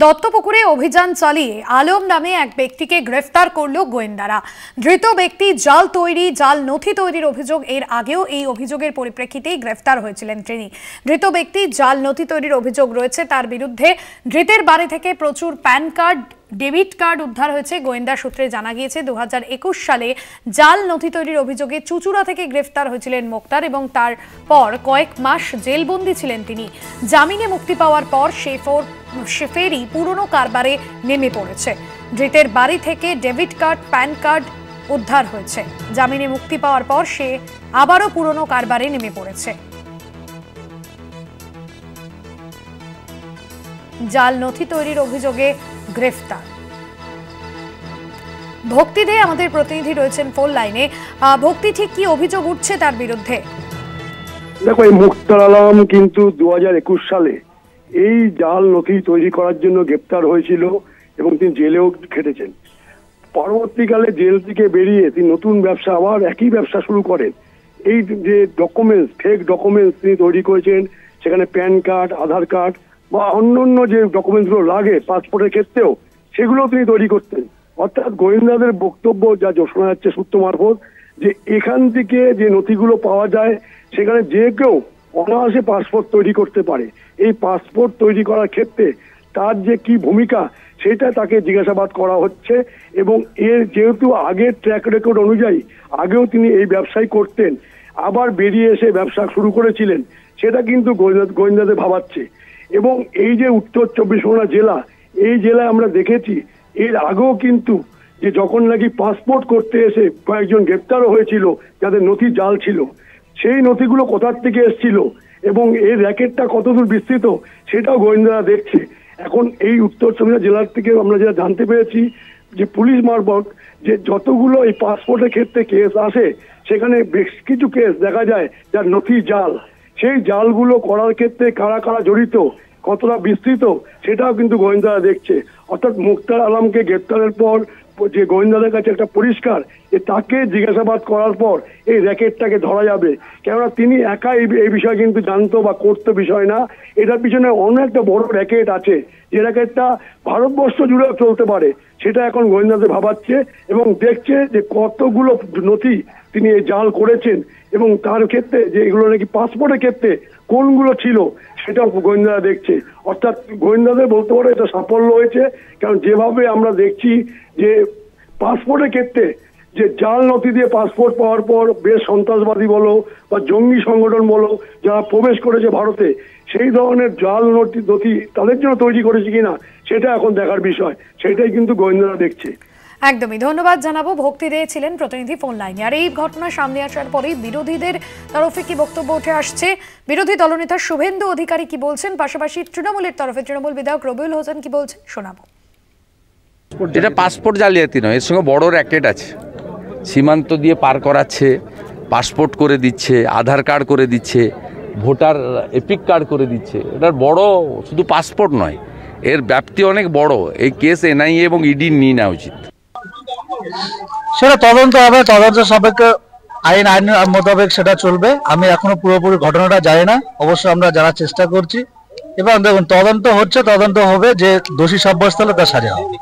দত্তপুকুরে অভিযান চালিয়ে আলম নামে এক ব্যক্তিকে গ্রেফতার করল গোয়েন্দারা। ধৃত ব্যক্তি জাল নথি তৈরির অভিযোগ, এর আগেও এই অভিযোগের পরিপ্রেক্ষিতেই গ্রেফতার হয়েছিলেন তিনি। ধৃত ব্যক্তি জাল নথি তৈরির অভিযোগ রয়েছে তার বিরুদ্ধে। ধৃতের বাড়ি থেকে প্রচুর প্যান কার্ড, ডেবিট কার্ড উদ্ধার হয়েছে। গোয়েন্দা সূত্রে জানা গিয়েছে 2021 সালে জাল নথি তৈরির অভিযোগে চুঁচুড়া থেকে গ্রেফতার হয়েছিলেন মোক্তার এবং তারপর কয়েক মাস জেলবন্দি ছিলেন তিনি। জামিনে মুক্তি পাওয়ার পর সে ফেরি পুরনো কারবারে নেমে পড়েছে। ধৃতের বাড়ি থেকে ডেবিট কার্ড, প্যান কার্ড উদ্ধার হয়েছে। জামিনে মুক্তি পাওয়ার পর সে আবারও পুরনো কারবারে নেমে পড়েছে। জাল নথি তৈরির অভিযোগে গ্রেফতার। ভক্তি দে আমাদের প্রতিনিধি রয়েছেন ফোন লাইনে। ভক্তি, ঠিক কি অভিযোগ উঠছে তার বিরুদ্ধে? দেখো, এই মুক্তার আলম কিন্তু 2021 সালে এই জাল নথি তৈরি করার জন্য গ্রেপ্তার হয়েছিল এবং তিনি জেলেও খেটেছেন। পরবর্তীকালে জেল থেকে বেরিয়ে তিনি নতুন ব্যবসা, আবার একই ব্যবসা শুরু করেন। এই যে ডকুমেন্টস, ফেক ডকুমেন্টস তিনি তৈরি করেছেন, সেখানে প্যান কার্ড, আধার কার্ড বা অন্যান্য যে ডকুমেন্টসগুলো লাগে পাসপোর্টের ক্ষেত্রেও, সেগুলো তিনি তৈরি করতেন। অর্থাৎ গোয়েন্দাদের বক্তব্য যা শোনা যাচ্ছে সূত্র মারফত, যে এখান থেকে যে নথিগুলো পাওয়া যায় সেখানে যে কেউ অনায়াসে পাসপোর্ট তৈরি করতে পারে। এই পাসপোর্ট তৈরি করার ক্ষেত্রে তার যে কি ভূমিকা সেটা তাকে জিজ্ঞাসাবাদ করা হচ্ছে এবং এর যেহেতু আগের ট্র্যাক রেকর্ড অনুযায়ী আগেও তিনি এই ব্যবসায় করতেন, আবার বেরিয়ে এসে ব্যবসা শুরু করেছিলেন, সেটা কিন্তু গোয়েন্দাদের ভাবাচ্ছে। এবং এই যে উত্তর 24 পরগনা জেলা, এই জেলায় আমরা দেখেছি এর আগেও কিন্তু যে যখন নাকি পাসপোর্ট করতে এসে কয়েকজন গ্রেপ্তারও হয়েছিল যাদের নথি জাল ছিল, সেই নথিগুলো কোথার থেকে এসেছিল এবং এর র্যাকেটটা কতদূর বিস্তৃত সেটাও গোয়েন্দারা দেখছে। এখন এই উত্তর 24 জেলার থেকে আমরা যেটা জানতে পেরেছি যে পুলিশ মারফত যে যতগুলো এই পাসপোর্টের ক্ষেত্রে কেস আসে, সেখানে বেশ কিছু কেস দেখা যায় যার নথি জাল। সেই জালগুলো করার ক্ষেত্রে কারা কারা জড়িত, কতটা বিস্তৃত, সেটাও কিন্তু গোয়েন্দারা দেখছে। অর্থাৎ মুক্তার আলমকে গ্রেপ্তারের পর যে গোয়েন্দাদের কাছে একটা পরিষ্কার যে তাকে জিজ্ঞাসাবাদ করার পর এই র্যাকেটটাকে ধরা যাবে। কেননা তিনি একা এই বিষয় কিন্তু জানতো বা করতো বিষয় না, এটার পিছনে অন্য একটা বড় র্যাকেট আছে, যে র্যাকেটটা ভারতবর্ষ জুড়েও চলতে পারে। সেটা এখন গোয়েন্দাদের ভাবাচ্ছে এবং দেখছে যে কতগুলো নথি তিনি এই জাল করেছেন এবং তার ক্ষেত্রে যে এগুলো নাকি পাসপোর্টের ক্ষেত্রে কোনগুলো ছিল সেটাও গোয়েন্দারা দেখছে। অর্থাৎ গোয়েন্দাদের বলতে পারে এটা সাফল্য হয়েছে, কারণ যেভাবে আমরা দেখছি যে পাসপোর্টের ক্ষেত্রে যে জাল নথি দিয়ে পাসপোর্ট পাওয়ার পর বেশ সন্ত্রাসবাদী বলো বা জঙ্গি সংগঠন বলো যারা প্রবেশ করেছে ভারতে, সেই ধরনের জাল নথি তাদের জন্য তৈরি করেছে কিনা সেটা এখন দেখার বিষয়। সেটাই কিন্তু গোয়েন্দারা দেখছে। একদমই ধন্যবাদ জানাবো। ভক্তি দে ছিলেন প্রতিনিধি ফোন লাইনে। আর এই ঘটনা সামনে আসার পরেই বিরোধীদের তরফে কি বক্তব্য উঠে আসছে, বিরোধী দলনেতা শুভেন্দু অধিকারী কি বলছেন, পাশাপাশি তৃণমূলের তরফে তৃণমূল বিধায়ক রবিউল হোসেন কি বলছেন, শোনাবো। এটা পাসপোর্ট জালিয়াতি নয়, এর সঙ্গে বড় র্যাকেট আছে। সীমান্ত দিয়ে পার করাচ্ছে, পাসপোর্ট করে দিচ্ছে, আধার কার্ড করে দিচ্ছে, ভোটার এপিক কার্ড করে দিচ্ছে। এটার বড় শুধু পাসপোর্ট নয়, এর ব্যাপ্তি অনেক বড়। এই কেস এনআইএ এবং ইডি নিয়ে নেওয়া উচিত। সেটা তদন্ত হবে, তদন্ত সাপেক্ষে আইন মোতাবেক সেটা চলবে। আমি এখনো পুরোপুরি ঘটনাটা জানি না, অবশ্যই আমরা জানার চেষ্টা করছি এবং দেখুন তদন্ত হচ্ছে, তদন্ত হবে, যে দোষী সাব্যস্ত হলে তার সাজা হবে।